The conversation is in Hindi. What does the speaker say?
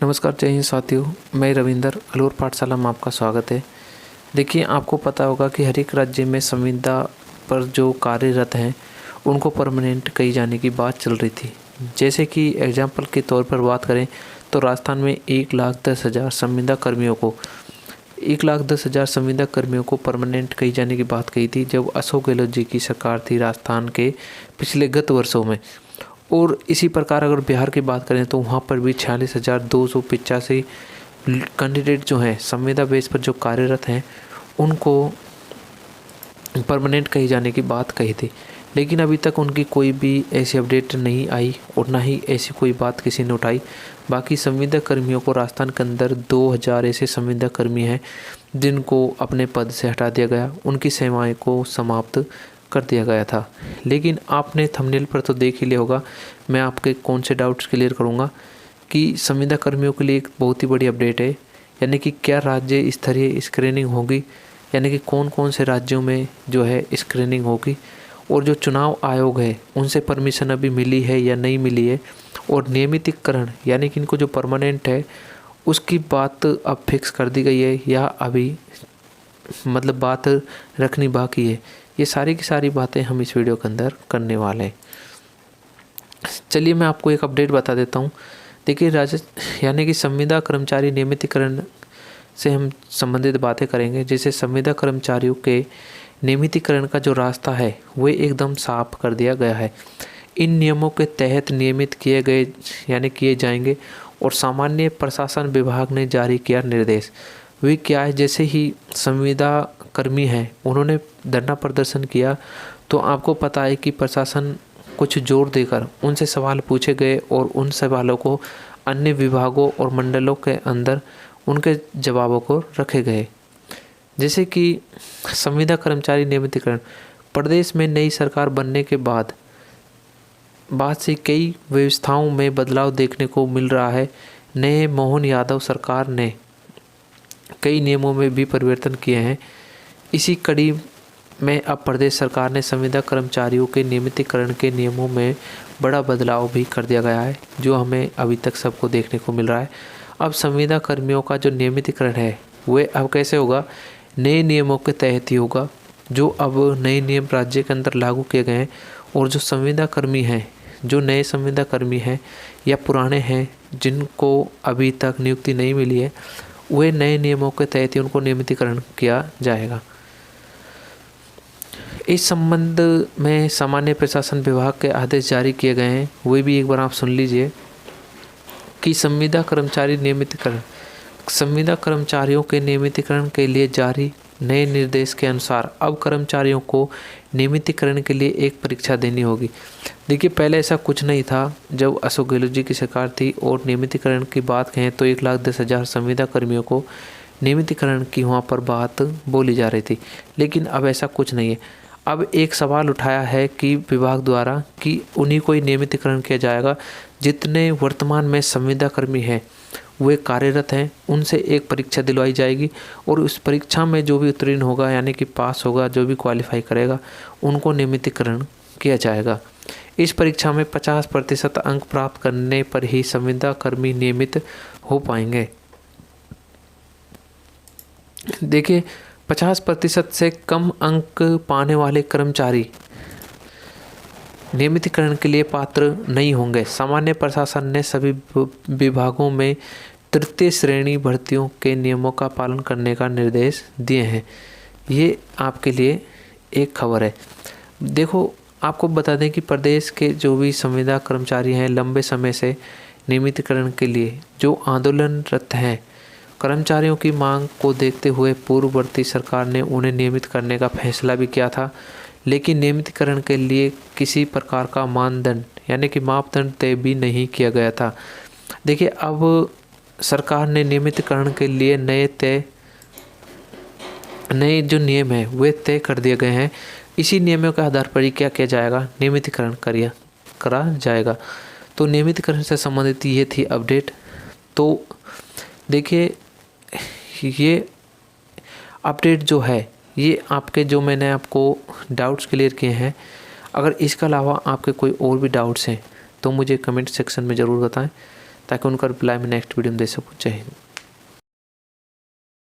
नमस्कार, जय हिंद साथियों। मैं रविंदर अलूर पाठशाला में आपका स्वागत है। देखिए, आपको पता होगा कि हर एक राज्य में संविदा पर जो कार्यरत हैं उनको परमानेंट कही जाने की बात चल रही थी। जैसे कि एग्जाम्पल के तौर पर बात करें तो राजस्थान में 1,10,000 संविदा कर्मियों को परमानेंट कही जाने की बात कही थी जब अशोक गहलोत जी की सरकार थी राजस्थान के पिछले गत वर्षों में। और इसी प्रकार अगर बिहार की बात करें तो वहाँ पर भी 46,285 कैंडिडेट जो हैं संविदा बेस पर जो कार्यरत हैं उनको परमानेंट कही जाने की बात कही थी। लेकिन अभी तक उनकी कोई भी ऐसी अपडेट नहीं आई और ना ही ऐसी कोई बात किसी ने उठाई। बाकी संविदा कर्मियों को राजस्थान के अंदर 2,000 ऐसे संविदा कर्मी हैं जिनको अपने पद से हटा दिया गया, उनकी सेवाएं को समाप्त कर दिया गया था। लेकिन आपने थंबनेल पर तो देख ही लिया होगा, मैं आपके कौन से डाउट्स क्लियर करूंगा कि संविदा कर्मियों के लिए एक बहुत ही बड़ी अपडेट है। यानी कि क्या राज्य स्तरीय स्क्रीनिंग होगी, यानी कि कौन कौन से राज्यों में जो है स्क्रीनिंग होगी, और जो चुनाव आयोग है उनसे परमिशन अभी मिली है या नहीं मिली है, और नियमितीकरण यानी कि इनको जो परमानेंट है उसकी बात अब फिक्स कर दी गई है या अभी मतलब बात रखनी बाकी है। ये सारी की सारी बातें हम इस वीडियो के अंदर करने वाले हैं। चलिए मैं आपको एक अपडेट बता देता हूँ। देखिए, यानी कि संविदा कर्मचारी नियमितीकरण से हम संबंधित बातें करेंगे। जैसे संविदा कर्मचारियों के नियमितीकरण का जो रास्ता है वो एकदम साफ कर दिया गया है। इन नियमों के तहत नियमित किए जाएंगे और सामान्य प्रशासन विभाग ने जारी किया निर्देश। वे क्या है, जैसे ही संविदा कर्मी हैं उन्होंने धरना प्रदर्शन किया तो आपको पता है कि प्रशासन कुछ जोर देकर उनसे सवाल पूछे गए और उन सवालों को अन्य विभागों और मंडलों के अंदर उनके जवाबों को रखे गए। जैसे कि संविदा कर्मचारी नियमितीकरण, प्रदेश में नई सरकार बनने के बाद से कई व्यवस्थाओं में बदलाव देखने को मिल रहा है। नए मोहन यादव सरकार ने कई नियमों में भी परिवर्तन किए हैं। इसी कड़ी में अब प्रदेश सरकार ने संविदा कर्मचारियों के नियमितीकरण के नियमों में बड़ा बदलाव भी कर दिया गया है, जो हमें अभी तक सबको देखने को मिल रहा है। अब संविदा कर्मियों का जो नियमितीकरण है वह अब कैसे होगा, नए नियमों के तहत ही होगा। जो अब नए नियम राज्य के अंदर लागू किए गए हैं और जो संविदा कर्मी हैं, जो नए संविदा कर्मी हैं या पुराने हैं जिनको अभी तक नियुक्ति नहीं मिली है, वे नए नियमों के तहत ही उनको नियमितीकरण किया जाएगा। इस संबंध में सामान्य प्रशासन विभाग के आदेश जारी किए गए हैं, वे भी एक बार आप सुन लीजिए कि संविदा कर्मचारियों के नियमितीकरण के लिए जारी नए निर्देश के अनुसार अब कर्मचारियों को नियमितीकरण के लिए एक परीक्षा देनी होगी। देखिए, पहले ऐसा कुछ नहीं था जब अशोक गहलोत जी की सरकार थी और नियमितीकरण की बात कहें तो 1,10,000 संविदा कर्मियों को नियमितीकरण की वहाँ पर बात बोली जा रही थी। लेकिन अब ऐसा कुछ नहीं है। अब एक सवाल उठाया है कि विभाग द्वारा कि उन्हीं को ही नियमितीकरण किया जाएगा। जितने वर्तमान में संविदा कर्मी हैं वे कार्यरत हैं, उनसे एक परीक्षा दिलवाई जाएगी और उस परीक्षा में जो भी उत्तीर्ण होगा यानी कि पास होगा, जो भी क्वालिफाई करेगा, उनको नियमितीकरण किया जाएगा। इस परीक्षा में 50% अंक प्राप्त करने पर ही संविदा कर्मी नियमित हो पाएंगे। देखिए, 50% से कम अंक पाने वाले कर्मचारी नियमितीकरण के लिए पात्र नहीं होंगे। सामान्य प्रशासन ने सभी विभागों में तृतीय श्रेणी भर्तियों के नियमों का पालन करने का निर्देश दिए हैं। ये आपके लिए एक खबर है। देखो, आपको बता दें कि प्रदेश के जो भी संविदा कर्मचारी हैं लंबे समय से नियमितीकरण के लिए जो आंदोलनरत हैं, कर्मचारियों की मांग को देखते हुए पूर्ववर्ती सरकार ने उन्हें नियमित करने का फैसला भी किया था। लेकिन नियमितीकरण के लिए किसी प्रकार का मानदंड यानी कि मापदंड तय भी नहीं किया गया था। देखिए, अब सरकार ने नियमितीकरण के लिए नए जो नियम हैं वे तय कर दिए गए हैं। इसी नियमों के आधार पर ही क्या किया जाएगा, नियमितीकरण करा जाएगा। तो नियमितीकरण से संबंधित ये थी अपडेट। तो देखिए, ये अपडेट जो है ये आपके जो मैंने आपको डाउट्स क्लियर किए हैं। अगर इसके अलावा आपके कोई और भी डाउट्स हैं तो मुझे कमेंट सेक्शन में ज़रूर बताएं। ताकि उनका रिप्लाई मैं नेक्स्ट वीडियो में दे सकूँ। जय हिंद।